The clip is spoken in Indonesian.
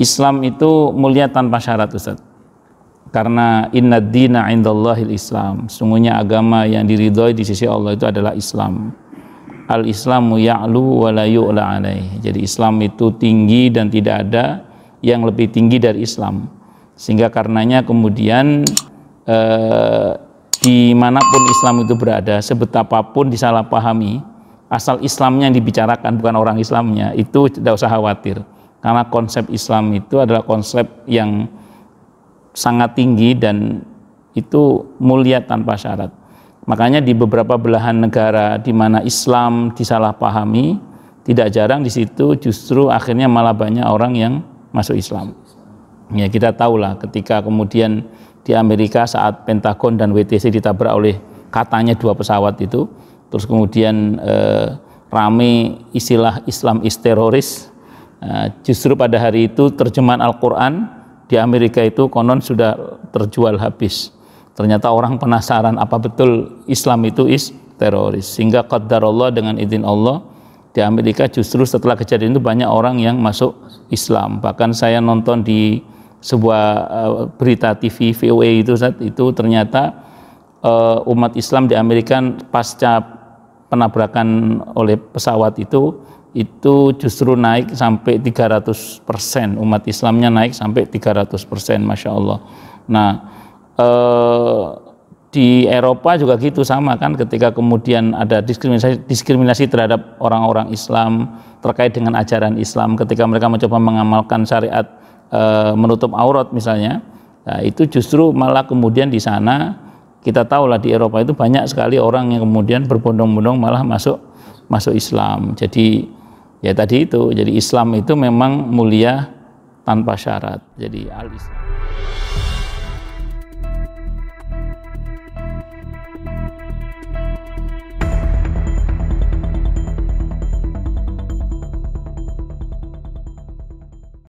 Islam itu mulia tanpa syarat, Ustaz. Karena innad dina indallahil Islam. Sungguhnya agama yang diridhoi di sisi Allah itu adalah Islam. Al-Islamu ya'lu wa la yu'la alaih. Jadi Islam itu tinggi dan tidak ada yang lebih tinggi dari Islam. Sehingga karenanya kemudian dimanapun Islam itu berada, sebetapapun disalahpahami, asal Islamnya yang dibicarakan bukan orang Islamnya, itu tidak usah khawatir. Karena konsep Islam itu adalah konsep yang sangat tinggi dan itu mulia tanpa syarat. Makanya di beberapa belahan negara di mana Islam disalahpahami, tidak jarang di situ justru akhirnya malah banyak orang yang masuk Islam. Ya, kita tahulah ketika kemudian di Amerika saat Pentagon dan WTC ditabrak oleh katanya 2 pesawat itu, terus kemudian rame istilah Islam is teroris. Justru pada hari itu terjemahan Al-Quran di Amerika itu konon sudah terjual habis. Ternyata orang penasaran apa betul Islam itu is teroris, sehingga qadarullah dengan izin Allah di Amerika justru setelah kejadian itu banyak orang yang masuk Islam. Bahkan saya nonton di sebuah berita TV VOA itu ternyata umat Islam di Amerika pasca penabrakan oleh pesawat itu justru naik sampai 300%, umat Islamnya naik sampai 300%, Masya Allah. Nah, di Eropa juga gitu sama kan, ketika kemudian ada diskriminasi terhadap orang-orang Islam terkait dengan ajaran Islam, ketika mereka mencoba mengamalkan syariat menutup aurat misalnya, nah, itu justru malah kemudian di sana kita tahulah di Eropa itu banyak sekali orang yang kemudian berbondong-bondong malah masuk Islam. Jadi ya tadi itu, jadi Islam itu memang mulia tanpa syarat. Jadi al-Islam.